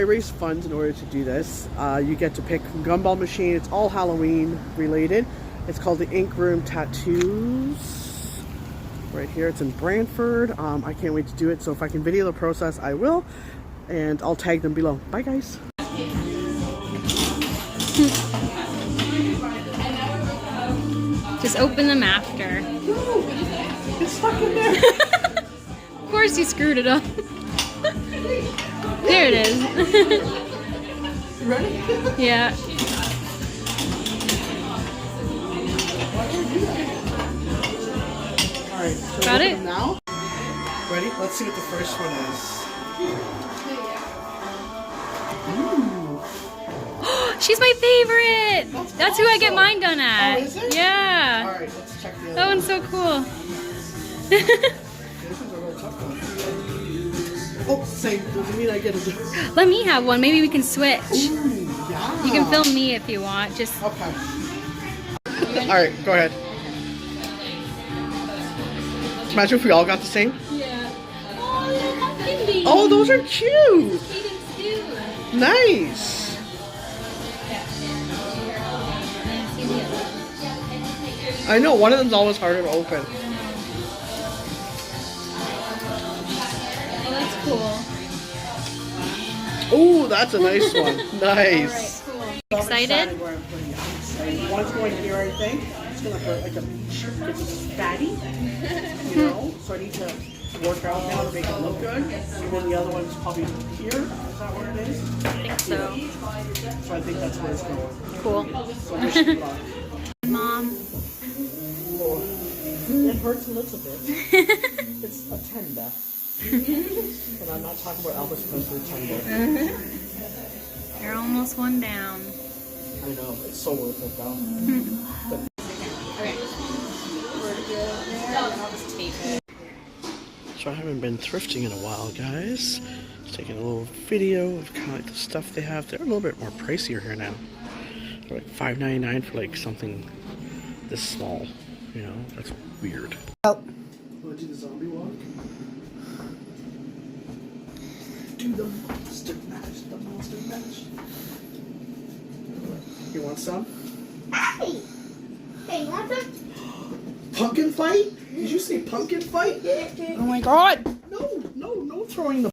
I raised funds in order to do this. You get to pick Gumball machine. It's all Halloween related. It's called the Ink Room Tattoos. Right here, it's in Brantford. I can't wait to do it. So if I can video the process, I will. And I'll tag them below. Bye, guys. Just open them after. No, it's stuck in there. Of course you screwed it up. There it is. Ready? Yeah. Alright, so got it? Now? Ready? Let's see what the first one is. She's my favorite! That's who I get mine done at. Oh, is it? Yeah. Alright, let's check the other That one's so cool. This one's a real tough one. Oh, same. Doesn't mean I get it. Let me have one. Maybe we can switch. Ooh, yeah. You can film me if you want. Just Okay. Alright, go ahead. Imagine if we all got the same. yeah. Oh, little pumpkin baby. Oh, those are cute. Cadence too. Nice. I know, one of them's always harder to open. Oh, that's cool. Ooh, that's a nice one. Nice. Cool. Excited? One's going here, I think. It's going to hurt like a beach. It's fatty, you know? So I need to work out now to make it look good. And then the other one's probably here. Is that where it is? I think so. So I think that's where it's going. Cool. So wish me luck. Mom. It hurts a little bit. It's a tender. And I'm not talking about Elvis Presley tender. You're almost one down. I know, it's so worth it though. So I haven't been thrifting in a while, guys. Just taking a little video of kind of like the stuff they have. They're a little bit more pricier here now. They're like $5.99 for like something this small. You know, that's weird. Want to do the zombie walk? Do the monster mash, the monster mash. You want some? Hey! Hey, you want some? Pumpkin fight? Did you say pumpkin fight? Oh my god! No throwing the...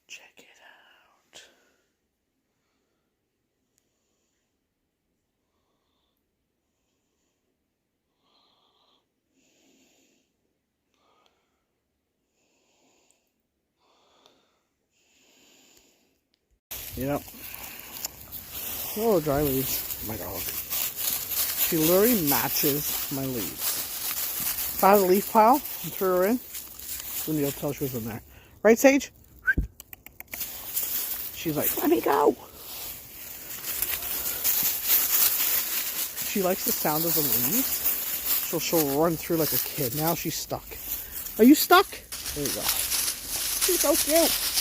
Check it out. Yep. Oh, dry leaves. My dog. She literally matches my leaves. If I had a leaf pile and threw her in, then you'll tell she was in there. Right, Sage? She's like, let me go. She likes the sound of the leaves, so she'll run through like a kid. Now she's stuck. Are you stuck? There you go. She's so cute.